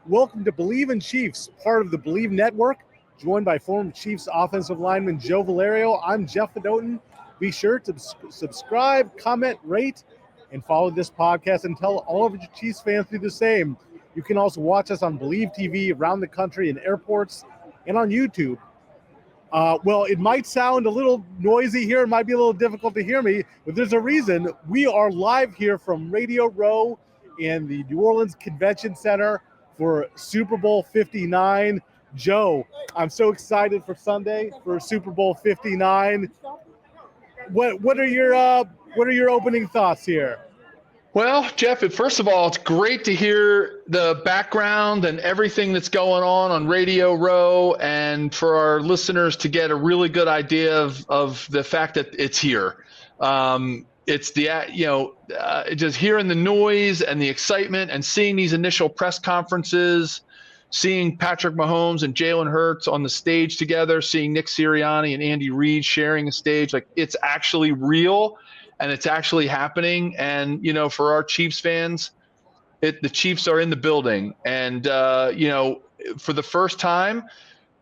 Welcome to Believe in Chiefs, part of the Believe Network, joined by former Chiefs offensive lineman Joe Valerio. I'm Jeff Fedotin. Be sure to subscribe, comment, rate, and follow this podcast and tell all of your Chiefs fans to do the same. You can also watch us on Believe TV around the country in airports and on YouTube. Well, it might sound a little noisy here. It might be a little difficult to hear me, but there's a reason. We are live here from Radio Row in the New Orleans Convention Center for Super Bowl 59. Joe, I'm so excited for Sunday for Super Bowl 59. What are your opening thoughts here? Well, Jeff, first of all, it's great to hear the background and everything that's going on Radio Row, and for our listeners to get a really good idea of the fact that it's here. It's just hearing the noise and the excitement and seeing these initial press conferences, seeing Patrick Mahomes and Jalen Hurts on the stage together, seeing Nick Sirianni and Andy Reid sharing a stage. Like, it's actually real. And it's actually happening. And, for our Chiefs fans, the Chiefs are in the building. And, for the first time,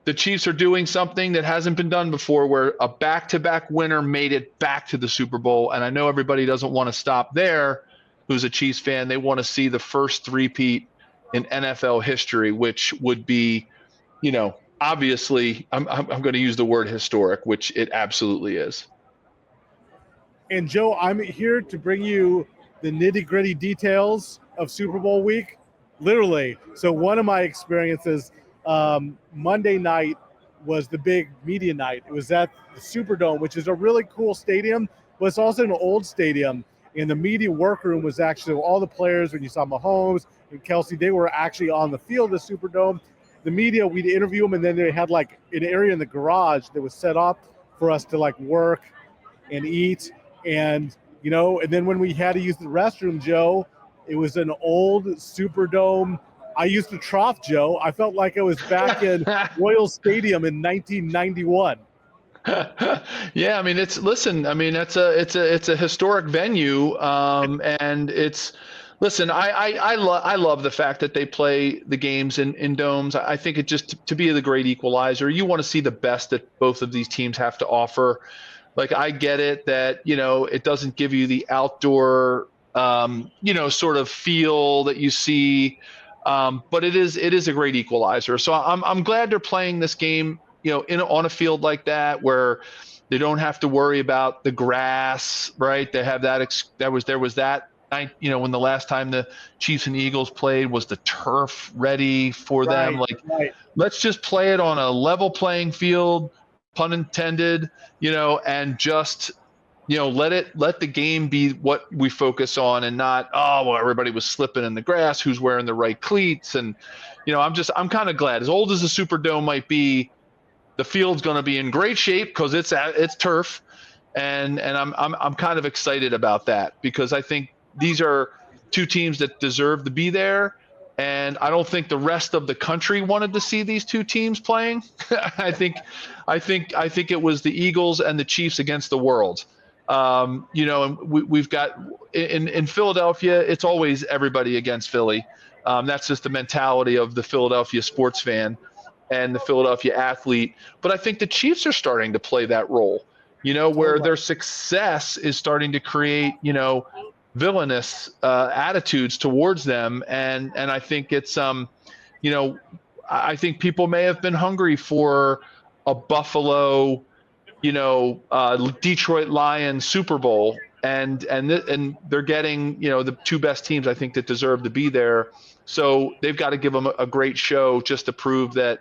the Chiefs are doing something that hasn't been done before, where a back-to-back winner made it back to the Super Bowl. And I know everybody doesn't want to stop there who's a Chiefs fan. They want to see the first three-peat in NFL history, which would be, obviously, I'm going to use the word historic, which it absolutely is. And Joe, I'm here to bring you the nitty-gritty details of Super Bowl week, literally. So one of my experiences, Monday night was the big media night. It was at the Superdome, which is a really cool stadium, but it's also an old stadium. And the media workroom was actually all the players. When you saw Mahomes and Kelsey, they were actually on the field of the Superdome. The media, we'd interview them, and then they had like an area in the garage that was set up for us to like work and eat. And, and then when we had to use the restroom, Joe, it was an old Superdome. I used to trough, Joe. I felt like I was back in Royal Stadium in 1991. Yeah, I mean, it's a historic venue. And I love the fact that they play the games in domes. I think it just to be the great equalizer. You want to see the best that both of these teams have to offer. Like, I get it that, it doesn't give you the outdoor, sort of feel that you see. But it is a great equalizer. So I'm glad they're playing this game, on a field like that, where they don't have to worry about the grass, right? They have there was that night, when the last time the Chiefs and Eagles played, was the turf ready for them? Like, let's just play it on a level playing field, pun intended, and just, let the game be what we focus on, and not, everybody was slipping in the grass, who's wearing the right cleats. And, I'm kind of glad, as old as the Superdome might be, the field's going to be in great shape because it's turf. And I'm kind of excited about that, because I think these are two teams that deserve to be there. And I don't think the rest of the country wanted to see these two teams playing. I think it was the Eagles and the Chiefs against the world. And we've got in Philadelphia, it's always everybody against Philly. That's just the mentality of the Philadelphia sports fan and the Philadelphia athlete. But I think the Chiefs are starting to play that role, where their success is starting to create, villainous attitudes towards them. And I think it's, I think people may have been hungry for a Buffalo, Detroit Lions Super Bowl, and they're getting, the two best teams, I think, that deserve to be there. So they've got to give them a great show just to prove that,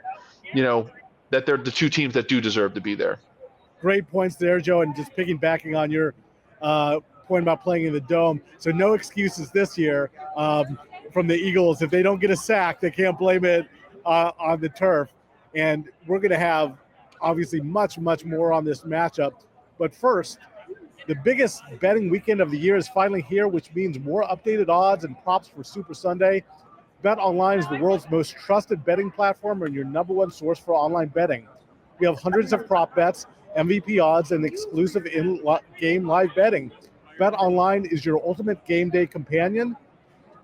that they're the two teams that do deserve to be there. Great points there, Joe. And just piggybacking on your point about playing in the dome. So no excuses this year from the Eagles. If they don't get a sack, they can't blame it on the turf. And we're going to have obviously much, much more on this matchup. But first, the biggest betting weekend of the year is finally here, which means more updated odds and props for Super Sunday. BetOnline is the world's most trusted betting platform and your number one source for online betting. We have hundreds of prop bets, MVP odds, and exclusive in-game live betting. BetOnline is your ultimate game day companion.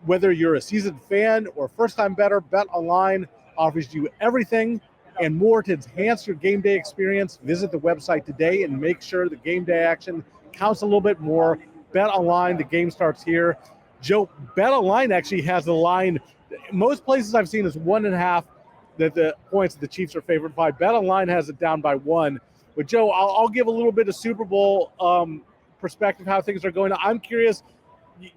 Whether you're a seasoned fan or first-time bettor, Bet Online offers you everything and more to enhance your game day experience. Visit the website today and make sure the game day action counts a little bit more. Bet Online, the game starts here. Joe, Bet Online actually has the line. Most places I've seen is 1.5 that the points the Chiefs are favored by. Bet Online has it down by 1. But Joe, I'll give a little bit of Super Bowl perspective how things are going. I'm curious.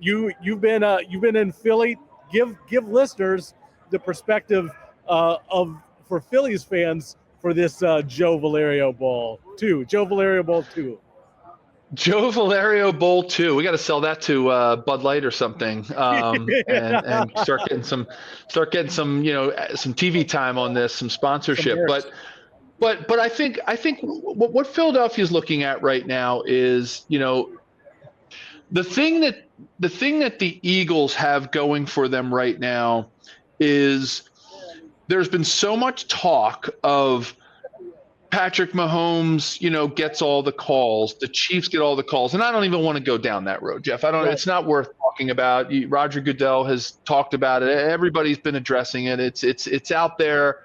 You've been in Philly. Give listeners the perspective for Phillies fans for this Joe Valerio Bowl 2. Joe Valerio Bowl 2. Joe Valerio Bowl 2. We got to sell that to Bud Light or something, and start getting some some TV time on this, some sponsorship. But I think what Philadelphia is looking at right now is the thing that the Eagles have going for them right now is there's been so much talk of Patrick Mahomes, gets all the calls. The Chiefs get all the calls, and I don't even want to go down that road, Jeff. I don't. Right. It's not worth talking about. Roger Goodell has talked about it. Everybody's been addressing it. It's out there,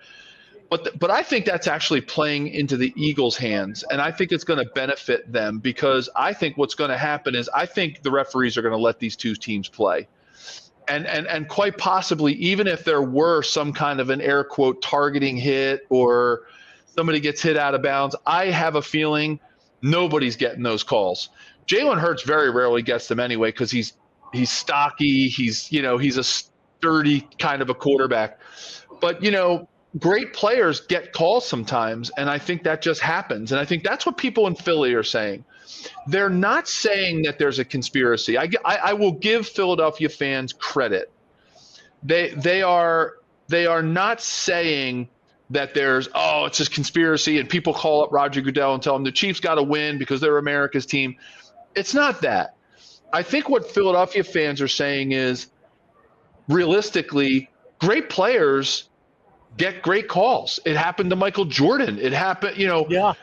but I think that's actually playing into the Eagles' hands, and I think it's going to benefit them because I think what's going to happen is I think the referees are going to let these two teams play, and quite possibly even if there were some kind of an air quote targeting hit or somebody gets hit out of bounds, I have a feeling nobody's getting those calls. Jalen Hurts very rarely gets them anyway because he's stocky. He's a sturdy kind of a quarterback. But great players get calls sometimes, and I think that just happens. And I think that's what people in Philly are saying. They're not saying that there's a conspiracy. I will give Philadelphia fans credit. They are not saying that it's just conspiracy and people call up Roger Goodell and tell him the Chiefs got to win because they're America's team. It's not that. I think what Philadelphia fans are saying is realistically, great players get great calls. It happened to Michael Jordan. It happened,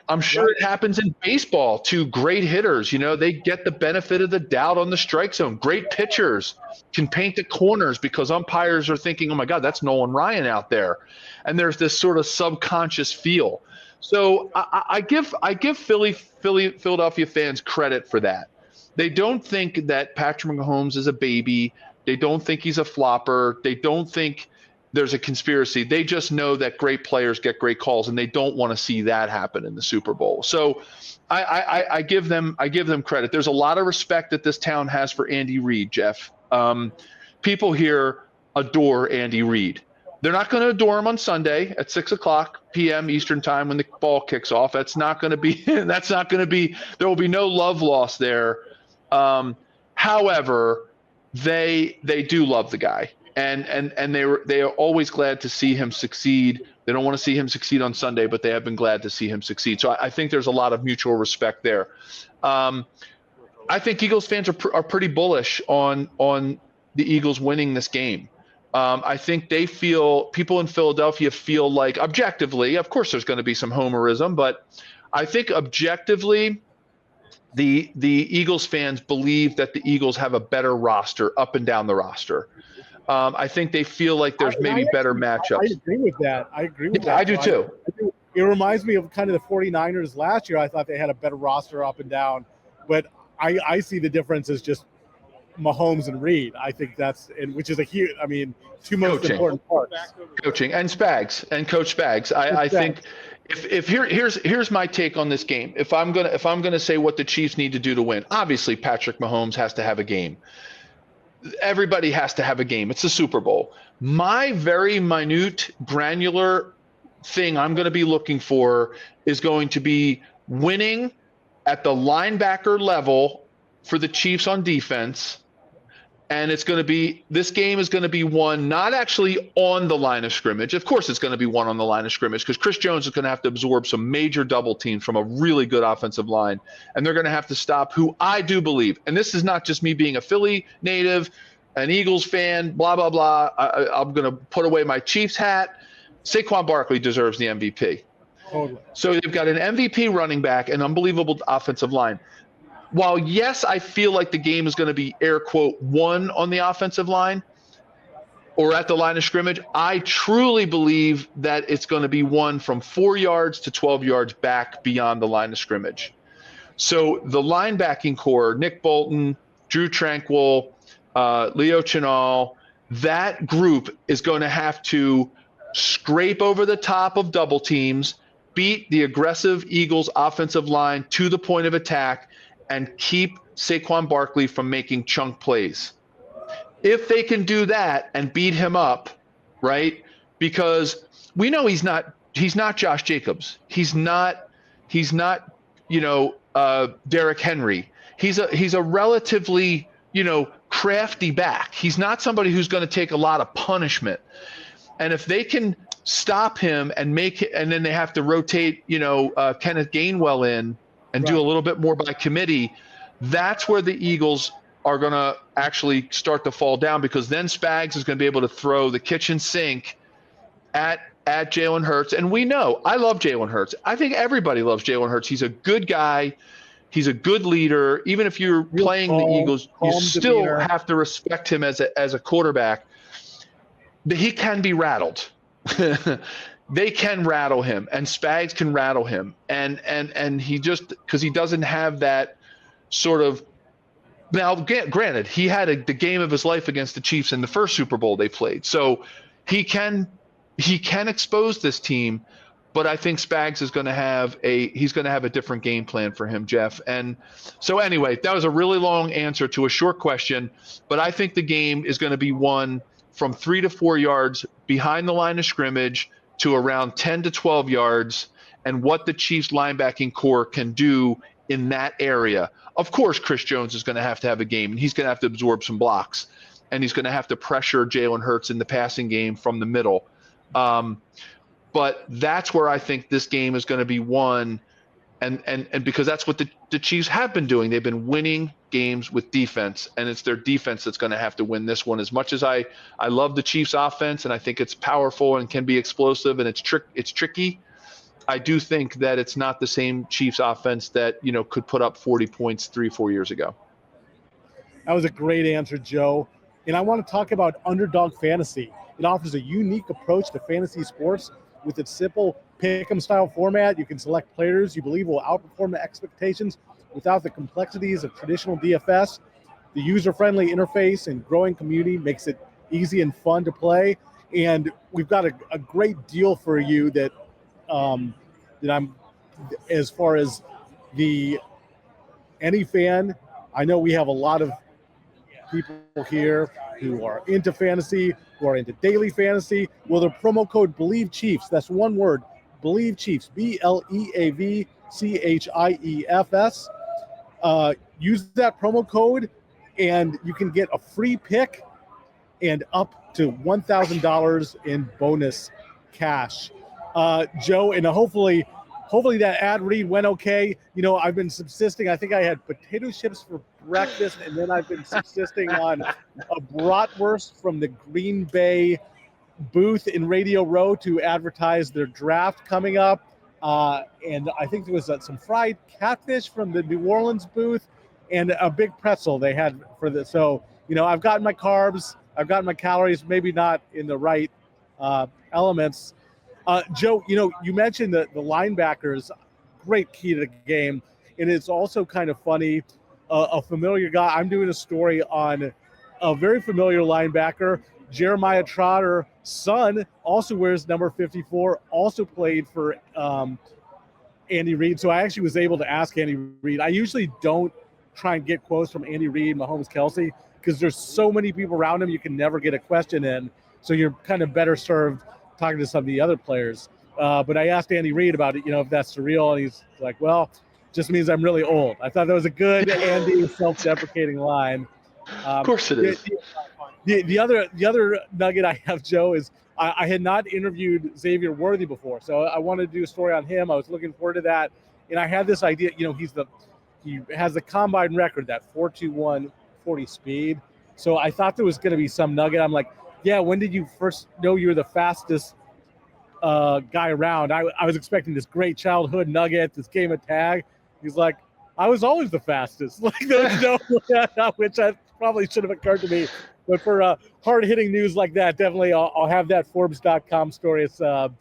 I'm sure it happens in baseball to great hitters. They get the benefit of the doubt on the strike zone. Great pitchers can paint the corners because umpires are thinking, oh my God, that's Nolan Ryan out there. And there's this sort of subconscious feel. So I give Philadelphia fans credit for that. They don't think that Patrick Mahomes is a baby. They don't think he's a flopper. They don't think there's a conspiracy. They just know that great players get great calls, and they don't want to see that happen in the Super Bowl. So I give them credit. There's a lot of respect that this town has for Andy Reid, Jeff. People here adore Andy Reid. They're not going to adore him on Sunday at 6:00 p.m. Eastern time when the ball kicks off. That's not going to be. There will be no love lost there. However, they do love the guy. And they are always glad to see him succeed. They don't want to see him succeed on Sunday, but they have been glad to see him succeed. So I think there's a lot of mutual respect there. I think Eagles fans are pretty bullish on the Eagles winning this game. I think people in Philadelphia feel like objectively, of course there's going to be some homerism, but I think objectively the Eagles fans believe that the Eagles have a better roster up and down the roster. I think they feel like there's maybe better matchups. I agree with that. I do too. It reminds me of kind of the 49ers last year. I thought they had a better roster up and down, but I see the difference as just Mahomes and Reid. I think which is two most important parts. Coaching and Spags and Coach Spags. I think if here's my take on this game. If I'm gonna say what the Chiefs need to do to win, obviously Patrick Mahomes has to have a game. Everybody has to have a game. It's the Super Bowl. My very minute, granular thing I'm going to be looking for is going to be winning at the linebacker level for the Chiefs on defense. And this game is going to be won not actually on the line of scrimmage. Of course, it's going to be won on the line of scrimmage because Chris Jones is going to have to absorb some major double teams from a really good offensive line. And they're going to have to stop who I do believe. And this is not just me being a Philly native, an Eagles fan, blah, blah, blah. I'm going to put away my Chiefs hat. Saquon Barkley deserves the MVP. Totally. So they've got an MVP running back, an unbelievable offensive line. While, yes, I feel like the game is going to be, air quote, won on the offensive line, or at the line of scrimmage, I truly believe that it's going to be won from 4 yards to 12 yards back beyond the line of scrimmage. So the linebacking core, Nick Bolton, Drew Tranquil, Leo Chenal, that group is going to have to scrape over the top of double teams, beat the aggressive Eagles offensive line to the point of attack, and keep Saquon Barkley from making chunk plays. If they can do that and beat him up, right? Because we know he's not Josh Jacobs. He's not Derrick Henry. He's a relatively, crafty back. He's not somebody who's going to take a lot of punishment. And if they can stop him and then they have to rotate, Kenneth Gainwell in and do a little bit more by committee, that's where the Eagles are going to actually start to fall down, because then Spags is going to be able to throw the kitchen sink at Jalen Hurts. And we know, I love Jalen Hurts. I think everybody loves Jalen Hurts. He's a good guy. He's a good leader. Even if you're playing the Eagles, you still have to respect him as a quarterback. But he can be rattled. They can rattle him, and Spags can rattle him. And he just, because he doesn't have that sort of. Now, granted, he had the game of his life against the Chiefs in the first Super Bowl they played, so he can expose this team. But I think Spags is going to have a different game plan for him, Jeff. And so anyway, that was a really long answer to a short question. But I think the game is going to be won from 3 to 4 yards behind the line of scrimmage to around 10 to 12 yards, and what the Chiefs linebacking core can do in that area. Of course, Chris Jones is going to have a game, and he's going to have to absorb some blocks, and he's going to have to pressure Jalen Hurts in the passing game from the middle. But that's where I think this game is going to be won, and because that's what the Chiefs have been doing. They've been winning games with defense, and it's their defense that's going to have to win this one. As much as I love the Chiefs offense, and I think it's powerful and can be explosive, and it's tricky, I do think that it's not the same Chiefs offense that, could put up 40 points 3-4 years ago. That was a great answer, Joe. And I want to talk about Underdog Fantasy. It offers a unique approach to fantasy sports with its simple pick-em style format. You can select players you believe will outperform the expectations without the complexities of traditional DFS. The user-friendly interface and growing community makes it easy and fun to play. And we've got a great deal for you that I'm, as far as any fan, I know we have a lot of people here who are into fantasy, who are into daily fantasy. Well, the promo code BLEAVCHIEFS, that's one word, BLEAVCHIEFS, BLEAVCHIEFS. Use that promo code and you can get a free pick and up to $1,000 in bonus cash. Joe, and hopefully that ad read went okay. I've been subsisting. I think I had potato chips for breakfast, and then I've been subsisting on a bratwurst from the Green Bay booth in Radio Row to advertise their draft coming up. And I think there was some fried catfish from the New Orleans booth and a big pretzel they had for the. So, I've gotten my carbs, I've gotten my calories, maybe not in the right elements. Joe, you mentioned the linebackers, great key to the game. And it's also kind of funny, a familiar guy. I'm doing a story on a very familiar linebacker, Jeremiah Trotter's son, also wears number 54, also played for Andy Reid. So I actually was able to ask Andy Reid. I usually don't try and get quotes from Andy Reid, Mahomes, Kelsey, because there's so many people around him, you can never get a question in. So you're kind of better served talking to some of the other players. But I asked Andy Reid about it, if that's surreal. And he's like, well, just means I'm really old. I thought that was a good Andy self-deprecating line. Of course it is. The other nugget I have, Joe, is I had not interviewed Xavier Worthy before. So I wanted to do a story on him. I was looking forward to that. And I had this idea, he has the combine record, that 4.21 40 speed. So I thought there was going to be some nugget. I'm like, yeah, when did you first know you were the fastest guy around? I was expecting this great childhood nugget, this game of tag. He's like, I was always the fastest. Like, there's no, which I probably should have occurred to me. But for hard-hitting news like that, definitely I'll have that Forbes.com story. It's on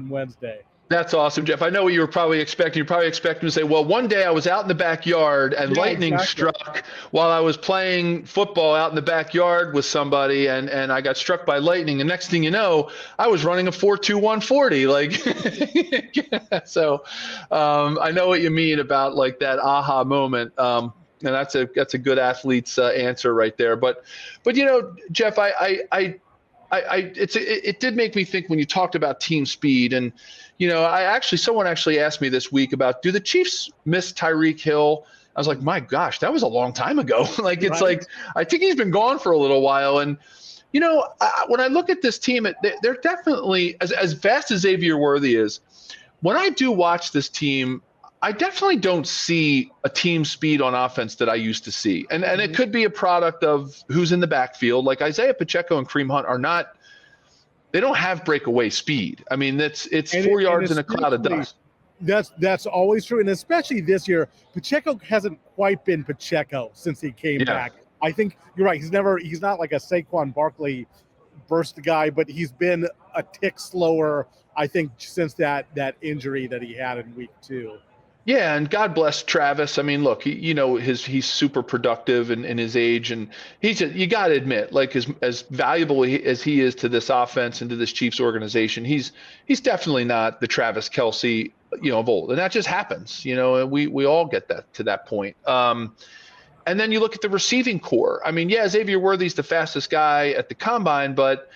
Wednesday. That's awesome, Jeff. I know what you were probably expecting. You're probably expecting to say, well, one day I was out in the backyard and lightning struck while I was playing football out in the backyard with somebody, and I got struck by lightning. And next thing you know, I was running a 4.2140. Like, so I know what you mean about like that aha moment. And that's a good athlete's answer right there. But Jeff, it did make me think when you talked about team speed. And someone actually asked me this week about, do the Chiefs miss Tyreek Hill? I was like, my gosh, that was a long time ago. Like, it's like, I think he's been gone for a little while. And, when I look at this team, they're definitely, as fast as Xavier Worthy is, when I do watch this team, I definitely don't see a team speed on offense that I used to see. And it could be a product of who's in the backfield. Like Isaiah Pacheco and Kareem Hunt they don't have breakaway speed. I mean, it's 4 yards in a cloud of dust. That's always true. And especially this year, Pacheco hasn't quite been Pacheco since he came back. I think you're right. He's not like a Saquon Barkley burst guy, but he's been a tick slower, I think, since that injury that he had in week 2. Yeah, and God bless Travis. I mean, look, he's super productive in his age, and you got to admit, like as valuable as he is to this offense and to this Chiefs organization, he's definitely not the Travis Kelce of old, and that just happens. And we all get to that point. And then you look at the receiving core. I mean, yeah, Xavier Worthy's the fastest guy at the combine, but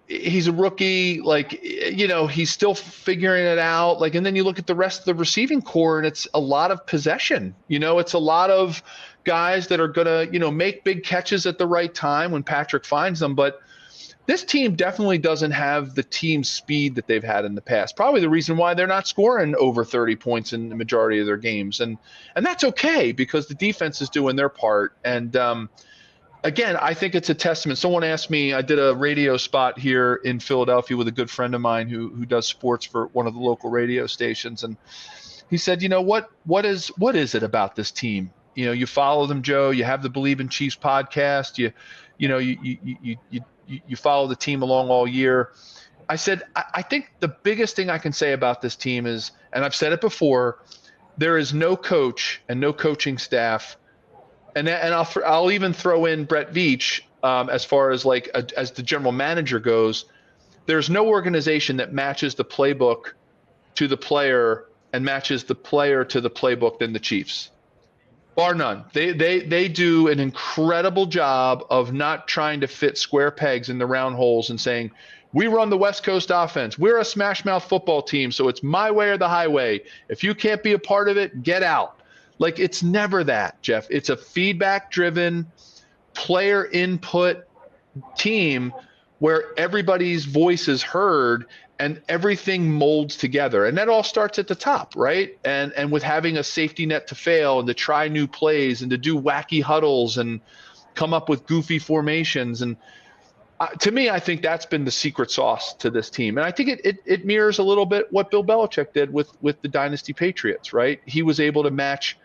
he's a rookie, he's still figuring it out. And then you look at the rest of the receiving core and it's a lot of possession. It's a lot of guys that are going to, make big catches at the right time when Patrick finds them. But this team definitely doesn't have the team speed that they've had in the past. Probably the reason why they're not scoring over 30 points in the majority of their games. And that's okay because the defense is doing their part. And, again, I think it's a testament. Someone asked me, I did a radio spot here in Philadelphia with a good friend of mine who does sports for one of the local radio stations. And he said, what is it about this team? You follow them, Joe, you have the Believe in Chiefs podcast. You follow the team along all year. I said, I think the biggest thing I can say about this team is, and I've said it before, there is no coach and no coaching staff. And I'll even throw in Brett Veach as far as as the general manager goes. There's no organization that matches the playbook to the player and matches the player to the playbook than the Chiefs, bar none. They do an incredible job of not trying to fit square pegs in the round holes and saying, we run the West Coast offense. We're a smash mouth football team, so it's my way or the highway. If you can't be a part of it, get out. It's never that, Jeff. It's a feedback-driven, player input team where everybody's voice is heard and everything molds together. And that all starts at the top, right? And with having a safety net to fail and to try new plays and to do wacky huddles and come up with goofy formations. And to me, I think that's been the secret sauce to this team. And I think it mirrors a little bit what Bill Belichick did with the Dynasty Patriots, right? He was able to match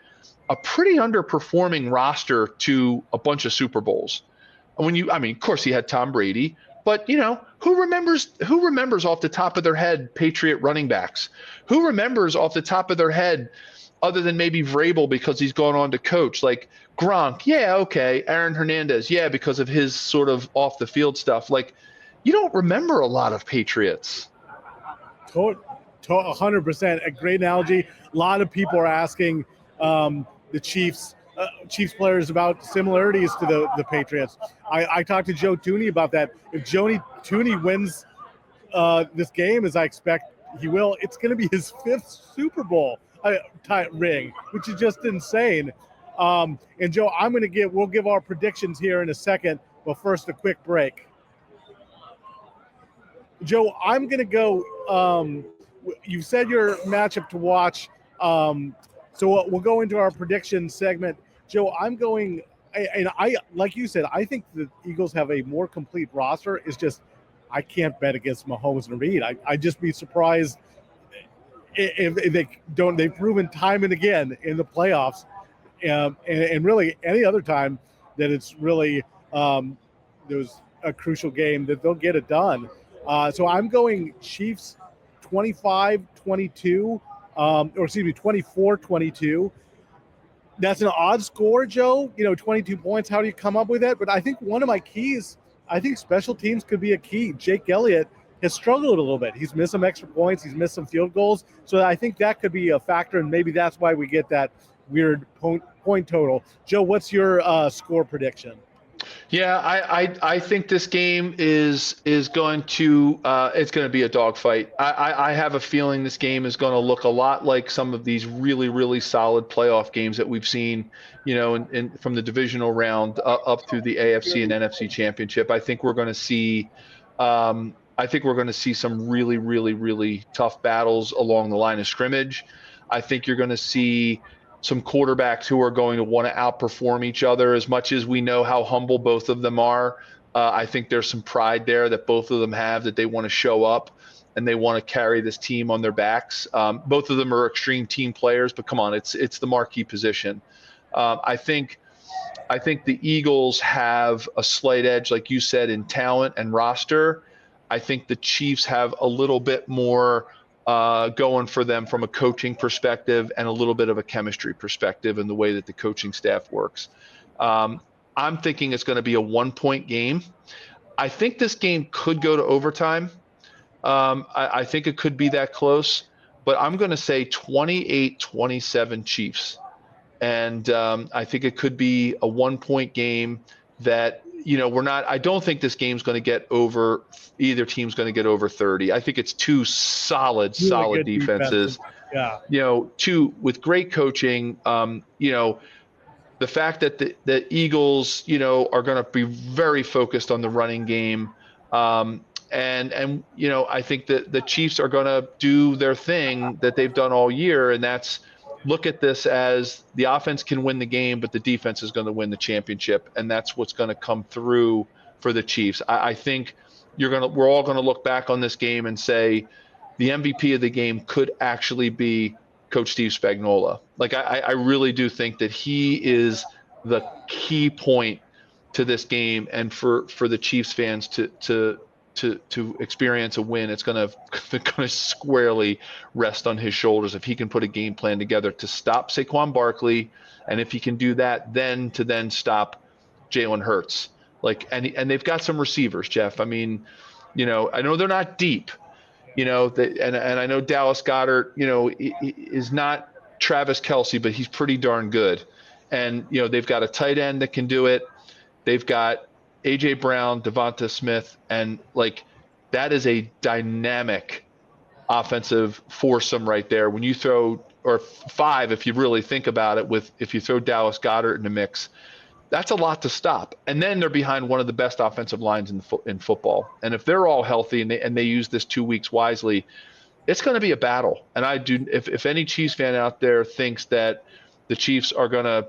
a pretty underperforming roster to a bunch of Super Bowls. Of course he had Tom Brady, but who remembers off the top of their head Patriot running backs? Who remembers off the top of their head, other than maybe Vrabel because he's gone on to coach, like Gronk? Yeah, okay. Aaron Hernandez, yeah, because of his sort of off the field stuff. You don't remember a lot of Patriots. 100%. A great analogy. A lot of people are asking the Chiefs players about similarities to the Patriots. I talked to Joe Tooney about that. If Joe Tooney wins this game, as I expect he will, it's going to be his 5th Super Bowl ring, which is just insane. And Joe, we'll give our predictions here in a second, but first a quick break. Joe, I'm going to go. You said your matchup to watch. So we'll go into our prediction segment. Joe, I'm going, and I, like you said, I think the Eagles have a more complete roster. It's just, I can't bet against Mahomes and Reed. I'd just be surprised if they don't. They've proven time and again in the playoffs and really any other time that it's really there was a crucial game that they'll get it done. So I'm going Chiefs 25-22, or excuse me, 24-22. That's an odd score, Joe. 22 points. How do you come up with that? But I think one of my keys, I think special teams could be a key. Jake Elliott has struggled a little bit. He's missed some extra points. He's missed some field goals. So I think that could be a factor, and maybe that's why we get that weird point total. Joe, what's your score prediction? Yeah, I think this game is going to it's going to be a dogfight. I have a feeling this game is going to look a lot like some of these really, really solid playoff games that we've seen, from the divisional round up through the AFC and NFC championship. I think we're going to see some really, really, really tough battles along the line of scrimmage. I think you're going to see some quarterbacks who are going to want to outperform each other. As much as we know how humble both of them are, I think there's some pride there that both of them have, that they want to show up and they want to carry this team on their backs. Both of them are extreme team players, but come on, it's the marquee position. I think the Eagles have a slight edge, like you said, in talent and roster. I think the Chiefs have a little bit more going for them from a coaching perspective and a little bit of a chemistry perspective in the way that the coaching staff works. I'm thinking it's going to be a 1-point game. I think this game could go to overtime. I think it could be that close, but I'm going to say 28-27 Chiefs. And I think it could be a 1-point game that, I don't think this game's going to get over, either team's going to get over 30. I think it's two solid defenses. Yeah. Two with great coaching. The fact that the Eagles, are going to be very focused on the running game. And I think that the Chiefs are going to do their thing that they've done all year, and that's look at this as the offense can win the game, but the defense is going to win the championship, and that's what's going to come through for the Chiefs. I think we're all going to look back on this game and say the MVP of the game could actually be Coach Steve Spagnuolo. Like I really do think that he is the key point to this game, and for the Chiefs fans to experience a win, it's going to squarely rest on his shoulders if he can put a game plan together to stop Saquon Barkley, and if he can do that, then stop Jalen Hurts. And they've got some receivers, Jeff. I mean, I know they're not deep, and I know Dallas Goedert, is not Travis Kelce, but he's pretty darn good. And they've got a tight end that can do it. They've got A.J. Brown, Devonta Smith, and that is a dynamic offensive foursome right there. When you throw, or five if you really think about it, if you throw Dallas Goedert in the mix, that's a lot to stop. And then they're behind one of the best offensive lines in football. And if they're all healthy and they use this 2 weeks wisely, it's going to be a battle. And if any Chiefs fan out there thinks that the Chiefs are going to,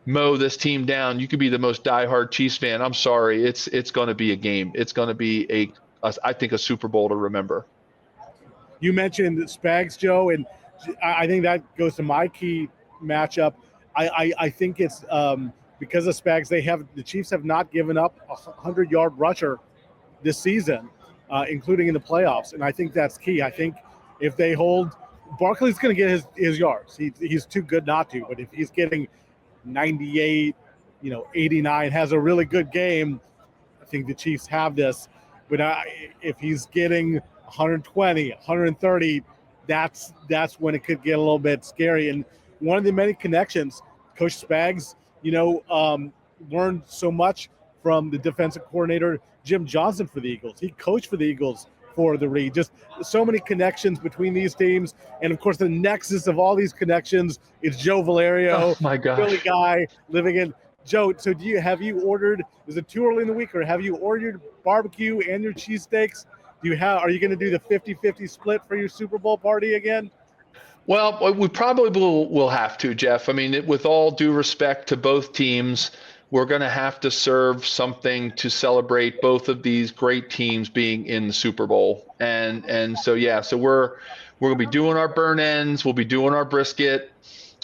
mow this team down, you could be the most diehard Chiefs fan. I'm sorry. It's going to be a game. It's going to be I think a Super Bowl to remember. You mentioned Spags, Joe, and I think that goes to my key matchup. I think it's because of Spags, the Chiefs have not given up a 100-yard rusher this season, including in the playoffs. And I think that's key. I think if they hold, Barkley's going to get his yards. He's too good not to, but if he's getting 98, 89, has a really good game, I think the Chiefs have this. But if he's getting 120, 130, that's when it could get a little bit scary. And one of the many connections, Coach Spags, learned so much from the defensive coordinator, Jim Johnson, for the Eagles. He coached for the Eagles for the Reed. Just so many connections between these teams. And, of course, the nexus of all these connections is Joe Valerio. Oh, my gosh. Philly guy living in. Joe, so have you ordered, is it too early in the week, or have you ordered barbecue and your cheesesteaks? Are you going to do the 50-50 split for your Super Bowl party again? Well, we probably will have to, Jeff. I mean, with all due respect to both teams, we're going to have to serve something to celebrate both of these great teams being in the Super Bowl. And so we're going to be doing our burn ends. We'll be doing our brisket.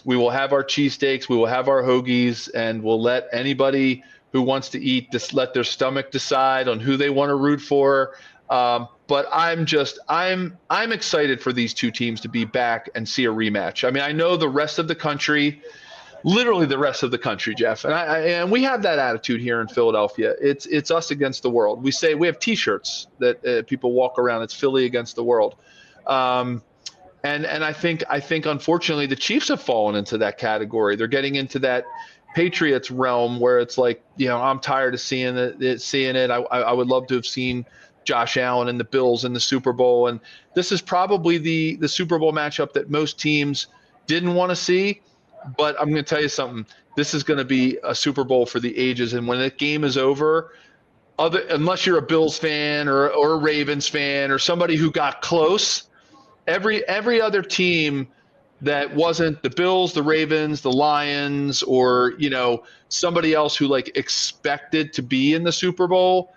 We will have our cheesesteaks, we will have our hoagies, and we'll let anybody who wants to eat this let their stomach decide on who they want to root for. But I'm excited for these two teams to be back and see a rematch. I mean, I know the rest of the country, literally the rest of the country, Jeff, and we have that attitude here in Philadelphia. It's us against the world. We have T-shirts that people walk around. It's Philly against the world. And I think unfortunately the Chiefs have fallen into that category. They're getting into that Patriots realm where it's like, I'm tired of seeing it. I would love to have seen Josh Allen and the Bills in the Super Bowl. And this is probably the Super Bowl matchup that most teams didn't want to see. But I'm going to tell you something. This is going to be a Super Bowl for the ages. And when that game is over, unless you're a Bills fan or a Ravens fan or somebody who got close, every other team that wasn't the Bills, the Ravens, the Lions, or somebody else who expected to be in the Super Bowl,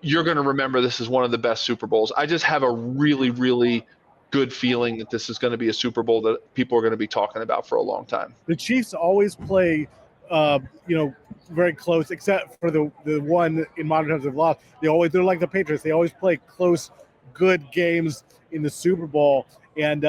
you're going to remember this is one of the best Super Bowls. I just have a really, really good feeling that this is going to be a Super Bowl that people are going to be talking about for a long time. The Chiefs always play, very close, except for the one in modern times they've lost. They're like the Patriots. They always play close, good games in the Super Bowl. And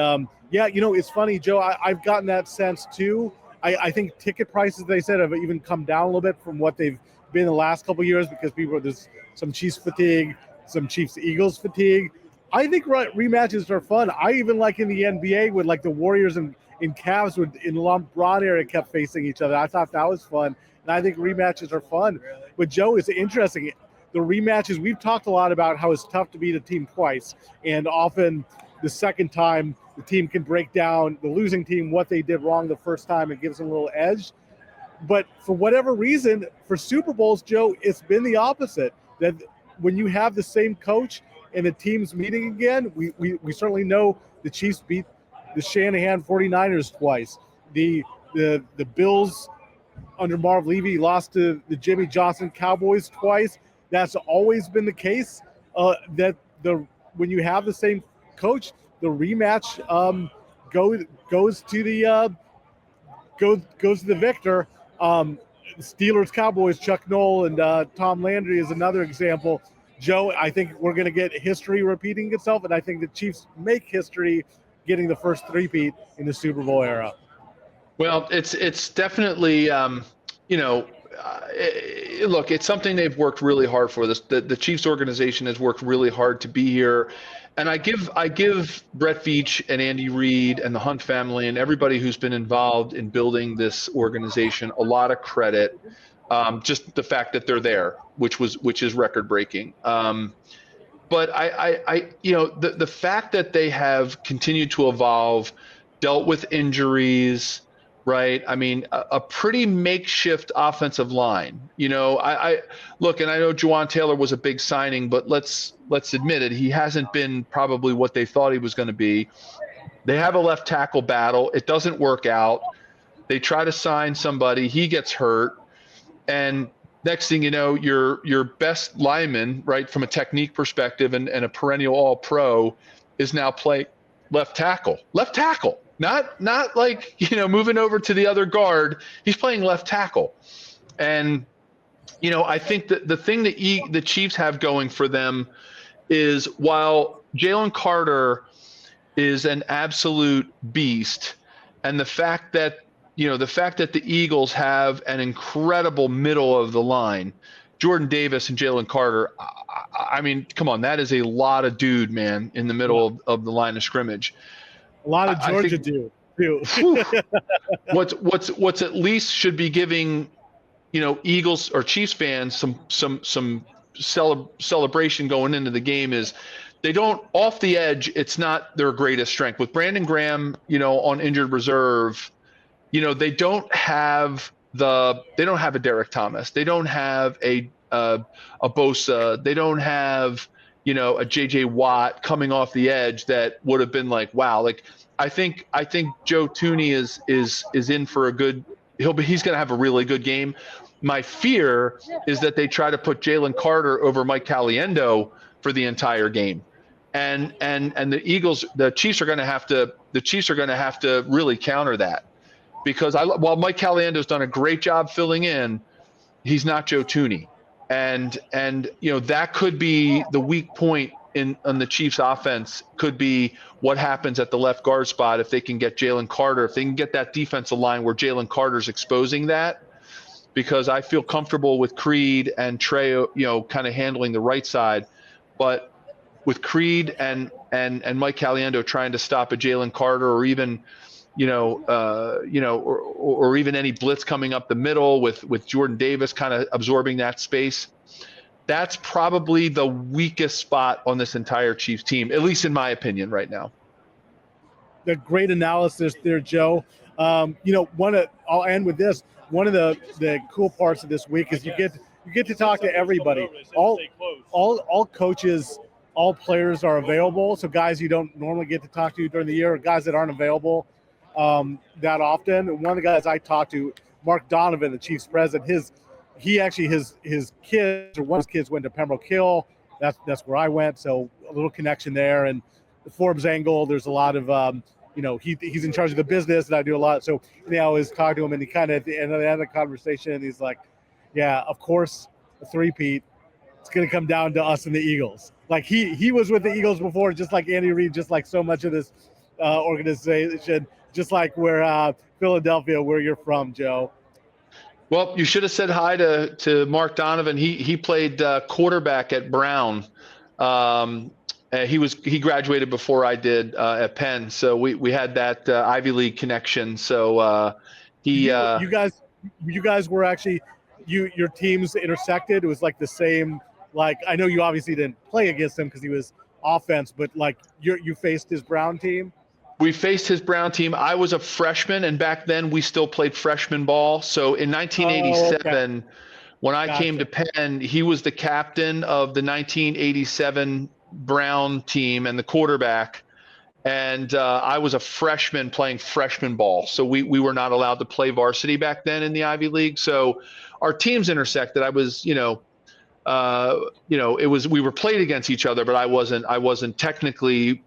it's funny, Joe. I've gotten that sense too. I think ticket prices, they said, have even come down a little bit from what they've been the last couple of years because there's some Chiefs fatigue, some Chiefs-Eagles fatigue. I think rematches are fun. I even like in the NBA with the Warriors and Cavs in the LeBron area kept facing each other. I thought that was fun. And I think rematches are fun. But Joe, it's interesting. The rematches, we've talked a lot about how it's tough to beat a team twice. And often the second time the team can break down the losing team what they did wrong the first time and gives them a little edge. But for whatever reason, for Super Bowls, Joe, it's been the opposite. That when you have the same coach and the team's meeting again, we certainly know the Chiefs beat the Shanahan 49ers twice. The Bills under Marv Levy lost to the Jimmy Johnson Cowboys twice. That's always been the case. When you have the same coach, the rematch goes to the victor. Steelers Cowboys, Chuck Noll and Tom Landry is another example. Joe, I think we're going to get history repeating itself, and I think the Chiefs make history getting the first three-peat in the Super Bowl era. Well, it's definitely, look, it's something they've worked really hard for. The Chiefs organization has worked really hard to be here, and I give Brett Veach and Andy Reid and the Hunt family and everybody who's been involved in building this organization a lot of credit. Just the fact that they're there, which is record breaking. But the fact that they have continued to evolve, dealt with injuries, right? I mean, a pretty makeshift offensive line. I look, and I know Juwan Taylor was a big signing, but let's admit it, he hasn't been probably what they thought he was going to be. They have a left tackle battle. It doesn't work out. They try to sign somebody. He gets hurt. And next thing you know, your best lineman, right, from a technique perspective and a perennial All-Pro is now playing left tackle. Left tackle. Not moving over to the other guard. He's playing left tackle. And, I think that the thing that the Chiefs have going for them is while Jalen Carter is an absolute beast, and the fact that the Eagles have an incredible middle of the line, Jordan Davis and Jalen Carter, I mean, come on, that is a lot of dude, man, in the middle of the line of scrimmage. A lot of Georgia dude, too. What's at least should be giving, Eagles or Chiefs fans some celebration going into the game is they don't, off the edge, it's not their greatest strength. With Brandon Graham, on injured reserve, they don't have a Derek Thomas. They don't have a Bosa. They don't have, a JJ Watt coming off the edge that would have been like, wow. Like, I think Joe Thuney is in for a good, he's going to have a really good game. My fear is that they try to put Jalen Carter over Mike Caliendo for the entire game. And the Chiefs are going to have to really counter that. because while Mike Caliendo's done a great job filling in, he's not Joe Thuney. And that could be the weak point on the Chiefs offense, could be what happens at the left guard spot if they can get Jalen Carter, if they can get that defensive line where Jalen Carter's exposing that, because I feel comfortable with Creed and Trey, kind of handling the right side. But with Creed and Mike Caliendo trying to stop a Jalen Carter, or even or even any blitz coming up the middle with Jordan Davis kind of absorbing that space, that's probably the weakest spot on this entire Chiefs team, at least in my opinion right now. The great analysis there, Joe. I'll end with this. One of the cool parts of this week is you get to talk to everybody. All coaches, all players are available. So guys you don't normally get to talk to during the year, or guys that aren't available that often. And one of the guys I talked to, Mark Donovan, the Chiefs president, his kids, or one of his kids, went to Pembroke Hill. That's where I went. So a little connection there. And the Forbes angle, there's a lot of he's in charge of the business, and I do a lot. So I was talking to him, and he kind of at the end of the conversation, he's like, "Yeah, of course, the three-peat. It's going to come down to us and the Eagles." Like he was with the Eagles before, just like Andy Reid, just like so much of this organization, just like where Philadelphia, where you're from, Joe. Well, you should have said hi to Mark Donovan. He played quarterback at Brown. He graduated before I did at Penn, so we had that Ivy League connection. So you guys were actually your teams intersected. It was like the same. Like, I know you obviously didn't play against him because he was offense, but like you faced his Brown team. We faced his Brown team. I was a freshman, and back then we still played freshman ball. So in 1987, when I came to Penn, he was the captain of the 1987 Brown team and the quarterback. And I was a freshman playing freshman ball. So we were not allowed to play varsity back then in the Ivy League. So our teams intersected. I was, we were played against each other, but I wasn't technically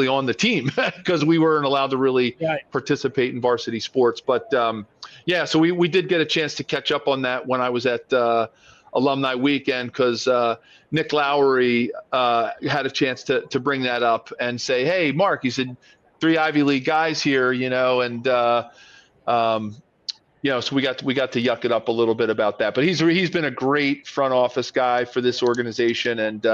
on the team because we weren't allowed to really participate in varsity sports. But so we did get a chance to catch up on that when I was at Alumni Weekend, because Nick Lowry had a chance to bring that up and say, "Hey, Mark," he said, "3 Ivy League guys here, and so we got to yuck it up a little bit about that." But he's been a great front office guy for this organization, and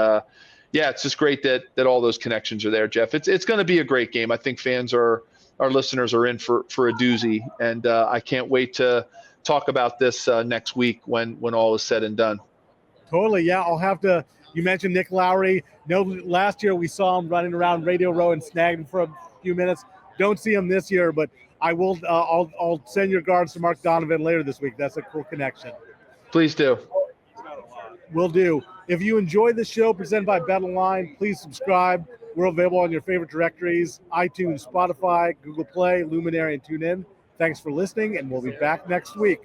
it's just great that all those connections are there, Jeff. It's going to be a great game. I think our listeners are in for a doozy, and I can't wait to talk about this next week when all is said and done. Totally, yeah. I'll have to. You mentioned Nick Lowry. No, last year we saw him running around Radio Row and snagged him for a few minutes. Don't see him this year, but I will. I'll send your regards to Mark Donovan later this week. That's a cool connection. Please do. Will do. If you enjoyed the show presented by BetOnline, please subscribe. We're available on your favorite directories: iTunes, Spotify, Google Play, Luminary, and TuneIn. Thanks for listening, and we'll be back next week.